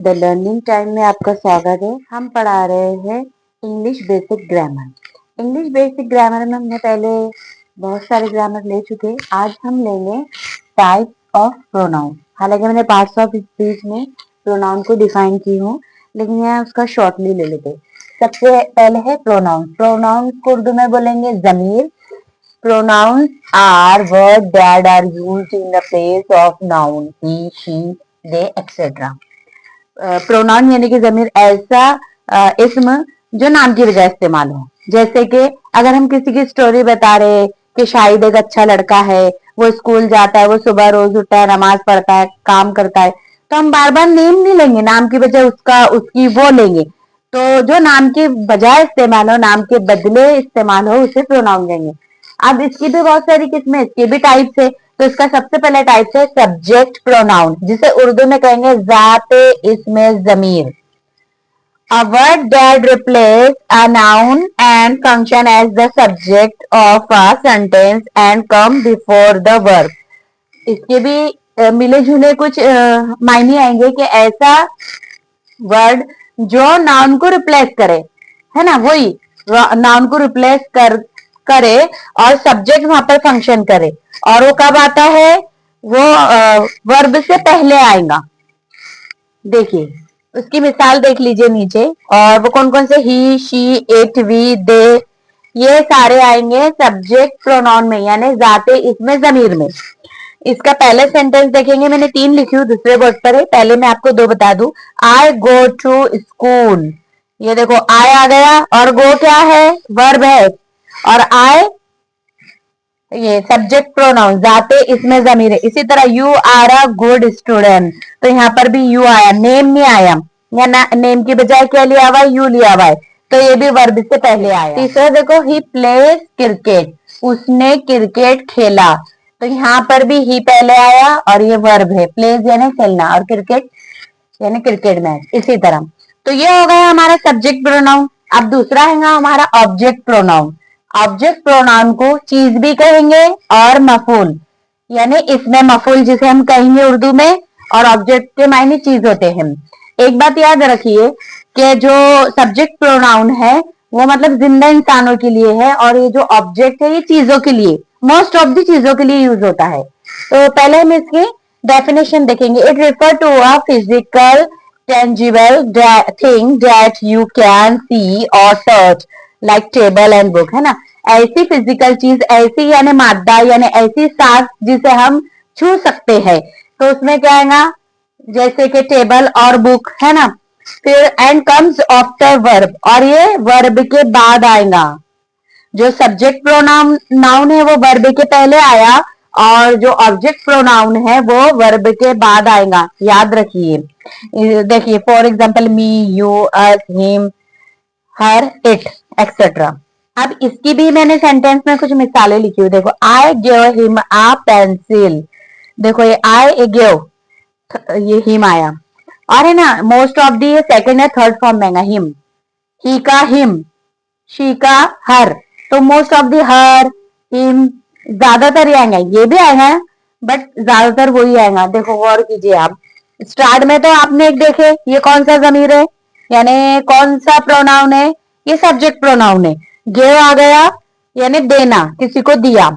The learning time में आपका स्वागत है। हम पढ़ा रहे हैं English basic grammar. English basic grammar में हमने पहले बहुत सारे ग्रामर ले चुके। आज हम लेंगे टाइप ऑफ प्रोनाउन। हालांकि मैंने पार्ट्स ऑफ स्पीच में प्रोनाउन को डिफाइन की हूँ, लेकिन यहाँ उसका शॉर्टली ले लेते। सबसे पहले है प्रोनाउन। प्रोनाउन को उर्दू में बोलेंगे जमीर। Pronouns are words that are used in the place of noun, he, she, they, etc. Pronoun यानी कि जमीर ऐसा इस्म जो नाम की बजाय इस्तेमाल हो। जैसे कि अगर हम किसी की स्टोरी बता रहे कि शाहिद एक अच्छा लड़का है, वो स्कूल जाता है, वो सुबह रोज उठता है, नमाज पढ़ता है, काम करता है, तो हम बार बार नेम नहीं लेंगे, नाम की बजाय उसका उसकी वो लेंगे। तो जो नाम के बजाय इस्तेमाल हो, नाम के बदले इस्तेमाल हो, उसे प्रोनाउन कहेंगे। अब इसकी भी बहुत सारी किस्में, इसके भी टाइप्स है। तो इसका सबसे पहला टाइप है सब्जेक्ट प्रोनाउन, जिसे उर्दू में कहेंगे जाते इस्मे जमीर। A word that replaces a noun and function as the subject of a sentence and come before the verb. इसके भी मिले जुले कुछ मायने आएंगे कि ऐसा वर्ड जो नाउन को रिप्लेस करे, है ना, वही नाउन को रिप्लेस करे और सब्जेक्ट वहां पर फंक्शन करे। और वो कब आता है? वो वर्ब से पहले आएगा। देखिए उसकी मिसाल देख लीजिए नीचे। और वो कौन कौन से? ही, शी, इट, वी, दे, ये सारे आएंगे सब्जेक्ट प्रोनाउन में, यानी जाते इसमें जमीर में। इसका पहले सेंटेंस देखेंगे, मैंने 3 लिखी हूँ, दूसरे वर्ड पर है। पहले मैं आपको 2 बता दूं। आई गो टू स्कूल, ये देखो आई आ गया और गो क्या है? वर्ब है। और आई ये सब्जेक्ट प्रोनाउन जाते इसमें जमीर है। इसी तरह you are a good student, तो यहाँ पर भी यू आया, नेम नहीं आया। या नेम की बजाय क्या लिया हुआ है? यू लिया हुआ है, तो ये भी वर्ब से पहले आया। तीसरा देखो, ही प्लेज क्रिकेट, उसने क्रिकेट खेला, तो यहाँ पर भी ही पहले आया और ये वर्ब है। प्लेज यानी खेलना और क्रिकेट यानी क्रिकेट मैच। इसी तरह तो ये हो गया हमारा सब्जेक्ट प्रोनाउन। अब दूसरा है हमारा ऑब्जेक्ट प्रोनाउन। ऑब्जेक्ट प्रोनाउन को चीज भी कहेंगे और मफूल, यानी इसमें मफूल जिसे हम कहेंगे उर्दू में, और ऑब्जेक्ट के मायने चीज होते हैं। एक बात याद रखिए कि जो सब्जेक्ट प्रोनाउन है वो मतलब जिंदा इंसानों के लिए है, और ये जो ऑब्जेक्ट है ये चीजों के लिए, मोस्ट ऑफ दी चीजों के लिए यूज होता है। तो पहले हम इसकी डेफिनेशन देखेंगे। It refer to a physical tangible thing that you can see or touch like table and book, है ना। ऐसी फिजिकल चीज, ऐसी यानी मादा यानी ऐसी साज जिसे हम छू सकते हैं, तो उसमें क्या आएगा? जैसे कि टेबल और बुक, है ना। फिर एंड कम्स आफ्टर वर्ब, और ये वर्ब के बाद आएगा। जो सब्जेक्ट प्रोनाउन नाउन है वो वर्ब के पहले आया, और जो ऑब्जेक्ट प्रोनाउन है वो वर्ब के बाद आएगा, याद रखिए। देखिए for example me, you, us, him, her, it, etcetera. अब इसकी भी मैंने सेंटेंस में कुछ मिसालें लिखी हुई। देखो I give him a pencil, देखो ये आई गिव, ये हिम आया। और है ना मोस्ट ऑफ दी सेकंड या थर्ड फॉर्म में आएगा हिम। ही का हिम, शी का हर, तो most of the her, him, ज्यादातर ही आएंगे। ये भी आएगा बट ज्यादातर वही आएगा। देखो गौर कीजिए आप, स्टार्ट में तो आपने एक देखे ये कौन सा जमीर है, यानी कौन सा प्रोनाउन है? ये सब्जेक्ट प्रोनाउन है। गिव आ गया यानी देना, किसी को दिया,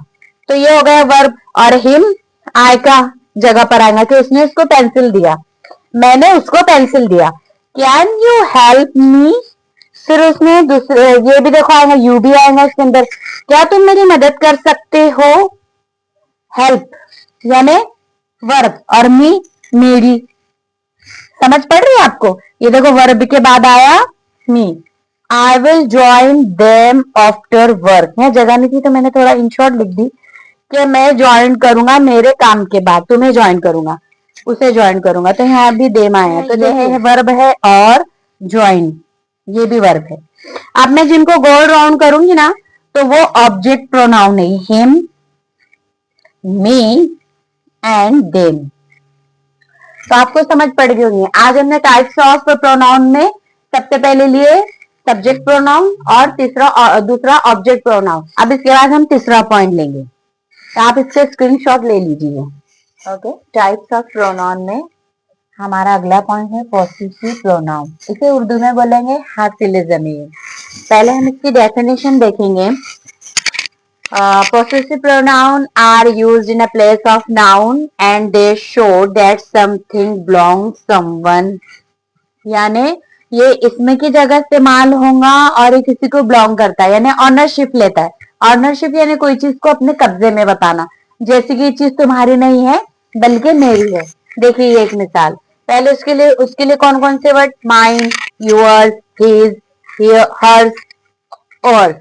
तो ये हो गया वर्ब। और हिम आय का जगह पर आएगा कि उसने उसको पेंसिल दिया, मैंने उसको पेंसिल दिया। कैन यू हेल्प मी, फिर उसमें दूसरे ये भी देखो आएगा, यू भी आएगा इसके अंदर। क्या तुम मेरी मदद कर सकते हो? हेल्प यानी वर्ब, और मी मेरी। समझ पड़ रही है आपको? ये देखो वर्ब के बाद आया me. I will join them after work, यहाँ जगह नहीं थी तो मैंने थोड़ा इन शॉर्ट लिख दी कि मैं ज्वाइन करूंगा मेरे काम के बाद, तुम्हें ज्वाइन करूंगा, उसे ज्वाइन करूंगा, तो यहाँ भी देम आया। तो ये है वर्ब है, और ज्वाइन ये भी वर्ब है। अब मैं जिनको गोल राउंड करूंगी ना, तो वो ऑब्जेक्ट प्रोनाउन है, हिम, मी एंड देम। तो आपको समझ पड़ गई होंगी। आज हमने टाइप्स ऑफ प्रोनाउन में सबसे पहले लिए सब्जेक्ट प्रोनाउन और दूसरा ऑब्जेक्ट प्रोनाउन। अब इसके बाद हम तीसरा पॉइंट लेंगे, तो आप इससे स्क्रीनशॉट ले लीजिए। ओके, टाइप्स ऑफ प्रोनाउन में हमारा अगला पॉइंट है पॉसेसिव प्रोनाउन। इसे उर्दू में बोलेंगे हासिल ज़मीर। पहले हम इसकी डेफिनेशन देखेंगे। Possessive pronoun are used in a place of noun and they show that something belongs someone। यानी ये इसमें की जगह इस्तेमाल होगा और ये किसी को बिलोंग करता है, यानी ऑनरशिप लेता है। ऑनरशिप यानी कोई चीज को अपने कब्जे में बताना, जैसे कि ये चीज तुम्हारी नहीं है बल्कि मेरी है। देखिए ये एक मिसाल। पहले उसके लिए कौन कौन से word, mine, yours, his, hers और।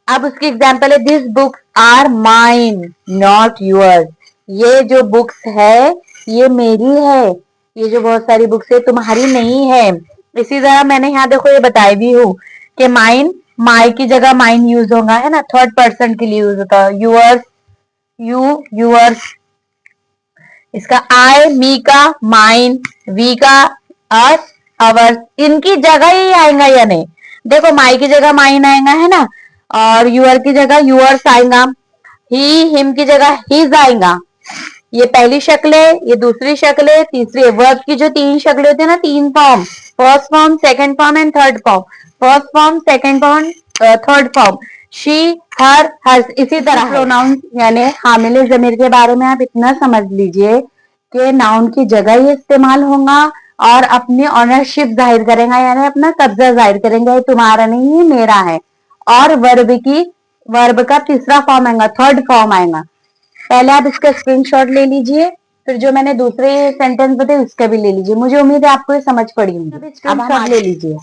अब उसकी एग्जाम्पल है this books are mine not yours. ये जो बुक्स है ये मेरी है, ये जो बहुत सारी बुक्स है तुम्हारी नहीं है। इसी तरह मैंने यहाँ देखो ये बताई भी हूँ कि माइन, माई की जगह माइन यूज होगा, है ना, थर्ड पर्सन के लिए यूज होता है। Yours, you, yours. इसका आई, मी का माइन, वी का अस, अवर्स, इनकी जगह ही आएगा या नहीं। देखो माई की जगह माइन आएगा, है ना, और यूअर की जगह यूअर्स आएगा। ही, हिम की जगह हिज आएगा। ये पहली शक्ल है, ये दूसरी शक्ल है, तीसरी है। वर्ब की जो तीन शक्ल होती है ना, तीन form, first form, second form and third form. First form, second form, third form. She, her, hers. इसी तरह प्रोनाउन यानी हामिले जमीर के बारे में आप इतना समझ लीजिए कि नाउन की जगह ही इस्तेमाल होगा और अपनी ऑनरशिप जाहिर करेगा, यानी अपना कब्जा जाहिर करेंगे, ये तुम्हारा नहीं है मेरा है। और वर्ब का तीसरा फॉर्म आएगा, थर्ड फॉर्म आएगा। पहले आप इसका स्क्रीनशॉट ले लीजिए, फिर जो मैंने दूसरे सेंटेंस बताए उसका भी ले लीजिए। मुझे उम्मीद है आपको ये समझ पड़ी होगी। अब स्क्रीनशॉट ले लीजिए।